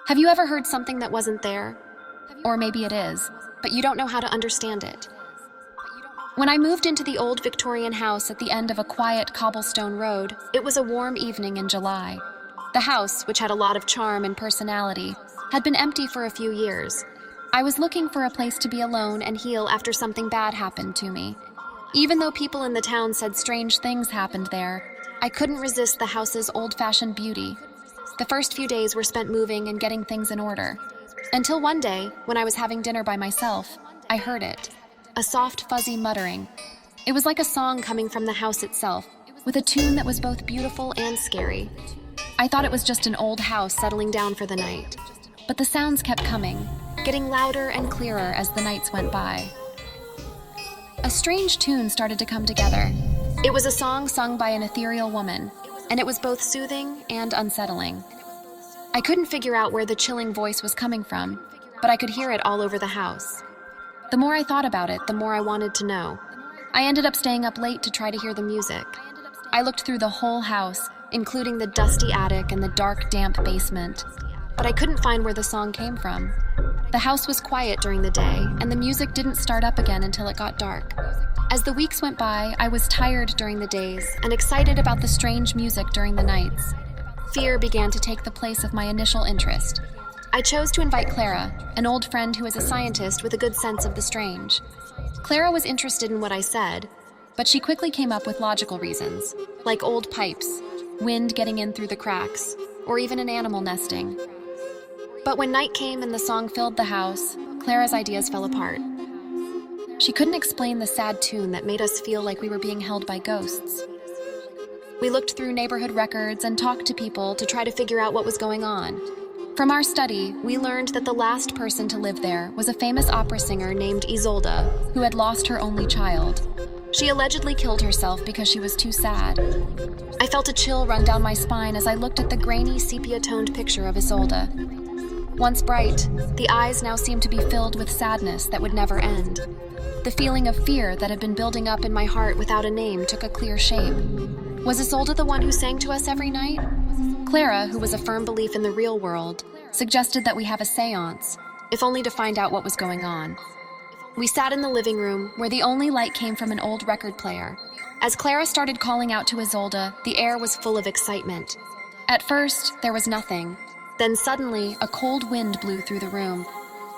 Have you ever heard something that wasn't there? Or maybe it is, but you don't know how to understand it. When I moved into the old Victorian house at the end of a quiet cobblestone road, it was a warm evening in July. The house, which had a lot of charm and personality, had been empty for a few years. I was looking for a place to be alone and heal after something bad happened to me. Even though people in the town said strange things happened there, I couldn't resist the house's old-fashioned beauty. The first few days were spent moving and getting things in order. Until one day, when I was having dinner by myself, I heard it. A soft, fuzzy muttering. It was like a song coming from the house itself, with a tune that was both beautiful and scary. I thought it was just an old house settling down for the night. But the sounds kept coming, getting louder and clearer as the nights went by. A strange tune started to come together. It was a song sung by an ethereal woman, and it was both soothing and unsettling. I couldn't figure out where the chilling voice was coming from, but I could hear it all over the house. The more I thought about it, the more I wanted to know. I ended up staying up late to try to hear the music. I looked through the whole house, including the dusty attic and the dark, damp basement, but I couldn't find where the song came from. The house was quiet during the day, and the music didn't start up again until it got dark. As the weeks went by, I was tired during the days and excited about the strange music during the nights. Fear began to take the place of my initial interest. I chose to invite Clara, an old friend who is a scientist with a good sense of the strange. Clara was interested in what I said, but she quickly came up with logical reasons, like old pipes, wind getting in through the cracks, or even an animal nesting. But when night came and the song filled the house, Clara's ideas fell apart. She couldn't explain the sad tune that made us feel like we were being held by ghosts. We looked through neighborhood records and talked to people to try to figure out what was going on. From our study, we learned that the last person to live there was a famous opera singer named Isolde, who had lost her only child. She allegedly killed herself because she was too sad. I felt a chill run down my spine as I looked at the grainy, sepia-toned picture of Isolde. Once bright, the eyes now seemed to be filled with sadness that would never end. The feeling of fear that had been building up in my heart without a name took a clear shape. Was Isolde the one who sang to us every night? Clara, who was a firm belief in the real world, suggested that we have a seance, if only to find out what was going on. We sat in the living room, where the only light came from an old record player. As Clara started calling out to Isolde, the air was full of excitement. At first, there was nothing. Then suddenly, a cold wind blew through the room.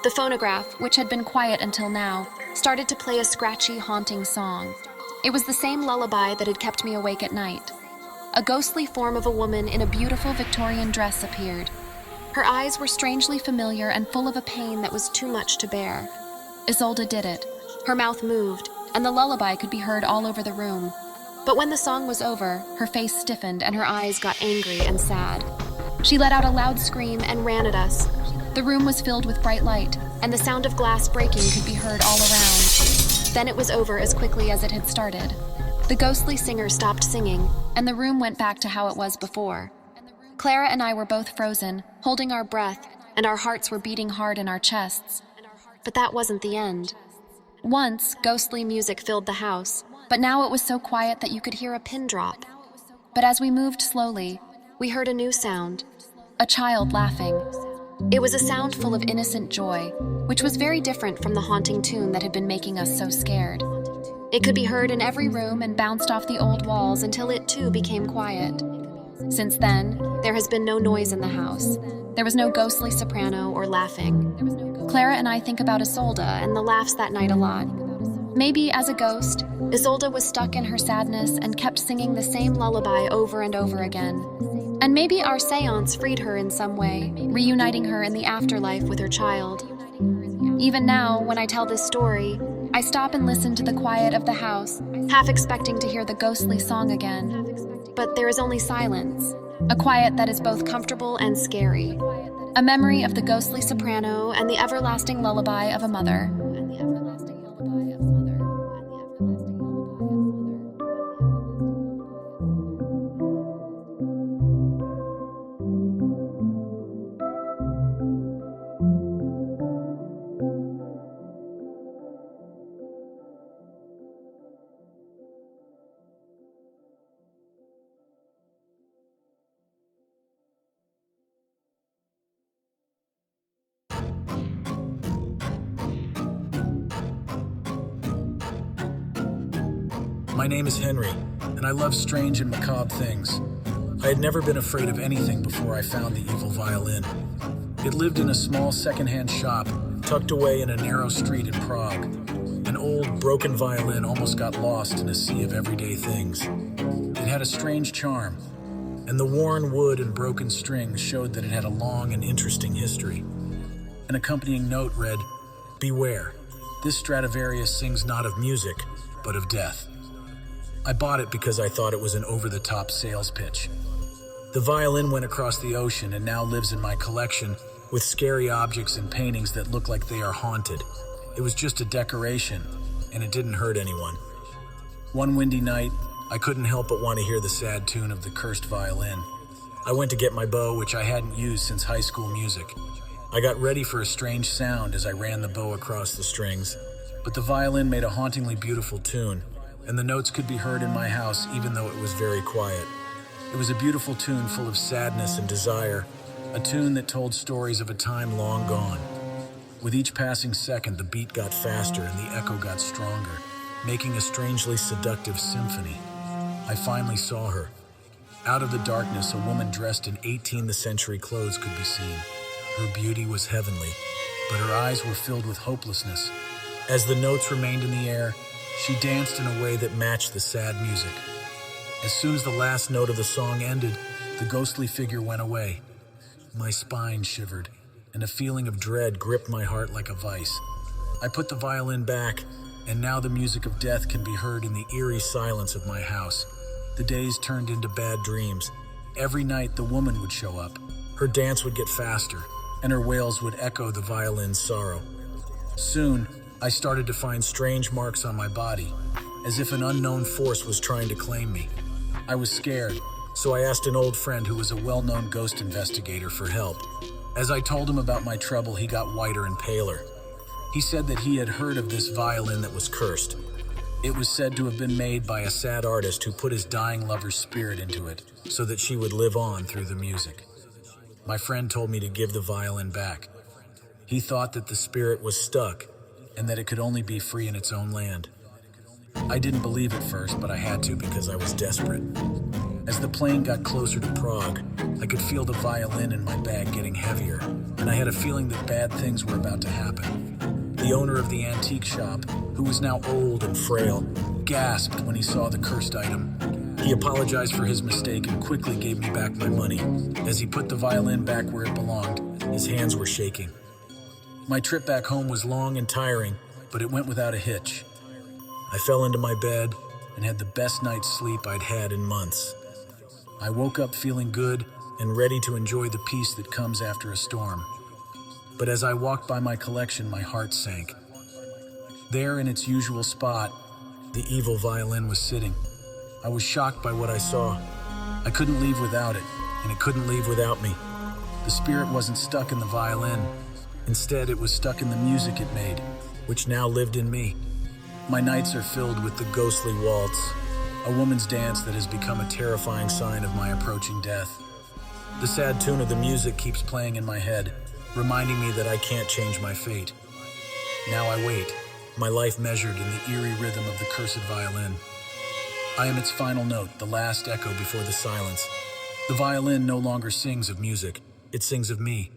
The phonograph, which had been quiet until now, started to play a scratchy, haunting song. It was the same lullaby that had kept me awake at night. A ghostly form of a woman in a beautiful Victorian dress appeared. Her eyes were strangely familiar and full of a pain that was too much to bear. Isolde did it. Her mouth moved, and the lullaby could be heard all over the room. But when the song was over, her face stiffened and her eyes got angry and sad. She let out a loud scream and ran at us. The room was filled with bright light, and the sound of glass breaking could be heard all around. Then it was over as quickly as it had started. The ghostly singer stopped singing, and the room went back to how it was before. Clara and I were both frozen, holding our breath, and our hearts were beating hard in our chests. But that wasn't the end. Once, ghostly music filled the house, but now it was so quiet that you could hear a pin drop. But as we moved slowly, we heard a new sound, a child laughing. It was a sound full of innocent joy, which was very different from the haunting tune that had been making us so scared. It could be heard in every room and bounced off the old walls until it too became quiet. Since then, there has been no noise in the house. There was no ghostly soprano or laughing. Clara and I think about Isolde and the laughs that night a lot. Maybe as a ghost, Isolde was stuck in her sadness and kept singing the same lullaby over and over again. And maybe our seance freed her in some way, reuniting her in the afterlife with her child. Even now, when I tell this story, I stop and listen to the quiet of the house, half expecting to hear the ghostly song again. But there is only silence, a quiet that is both comfortable and scary. A memory of the ghostly soprano and the everlasting lullaby of a mother. My name is Henry, and I love strange and macabre things. I had never been afraid of anything before I found the evil violin. It lived in a small secondhand shop, tucked away in a narrow street in Prague. An old, broken violin almost got lost in a sea of everyday things. It had a strange charm, and the worn wood and broken strings showed that it had a long and interesting history. An accompanying note read, "Beware, this Stradivarius sings not of music, but of death." I bought it because I thought it was an over-the-top sales pitch. The violin went across the ocean and now lives in my collection with scary objects and paintings that look like they are haunted. It was just a decoration, and it didn't hurt anyone. One windy night, I couldn't help but want to hear the sad tune of the cursed violin. I went to get my bow, which I hadn't used since high school music. I got ready for a strange sound as I ran the bow across the strings, but the violin made a hauntingly beautiful tune, and the notes could be heard in my house even though it was very quiet. It was a beautiful tune full of sadness and desire, a tune that told stories of a time long gone. With each passing second, the beat got faster and the echo got stronger, making a strangely seductive symphony. I finally saw her. Out of the darkness, a woman dressed in 18th century clothes could be seen. Her beauty was heavenly, but her eyes were filled with hopelessness. As the notes remained in the air, she danced in a way that matched the sad music. As soon as the last note of the song ended, the ghostly figure went away. My spine shivered, and a feeling of dread gripped my heart like a vice. I put the violin back, and now the music of death can be heard in the eerie silence of my house. The days turned into bad dreams. Every night the woman would show up. Her dance would get faster, and her wails would echo the violin's sorrow. Soon, I started to find strange marks on my body, as if an unknown force was trying to claim me. I was scared, so I asked an old friend who was a well-known ghost investigator for help. As I told him about my trouble, he got whiter and paler. He said that he had heard of this violin that was cursed. It was said to have been made by a sad artist who put his dying lover's spirit into it so that she would live on through the music. My friend told me to give the violin back. He thought that the spirit was stuck and that it could only be free in its own land. I didn't believe at first, but I had to because I was desperate. As the plane got closer to Prague, I could feel the violin in my bag getting heavier, and I had a feeling that bad things were about to happen. The owner of the antique shop, who was now old and frail, gasped when he saw the cursed item. He apologized for his mistake and quickly gave me back my money. As he put the violin back where it belonged, his hands were shaking. My trip back home was long and tiring, but it went without a hitch. I fell into my bed and had the best night's sleep I'd had in months. I woke up feeling good and ready to enjoy the peace that comes after a storm. But as I walked by my collection, my heart sank. There in its usual spot, the evil violin was sitting. I was shocked by what I saw. I couldn't leave without it, and it couldn't leave without me. The spirit wasn't stuck in the violin. Instead, it was stuck in the music it made, which now lived in me. My nights are filled with the ghostly waltz, a woman's dance that has become a terrifying sign of my approaching death. The sad tune of the music keeps playing in my head, reminding me that I can't change my fate. Now I wait, my life measured in the eerie rhythm of the cursed violin. I am its final note, the last echo before the silence. The violin no longer sings of music, it sings of me.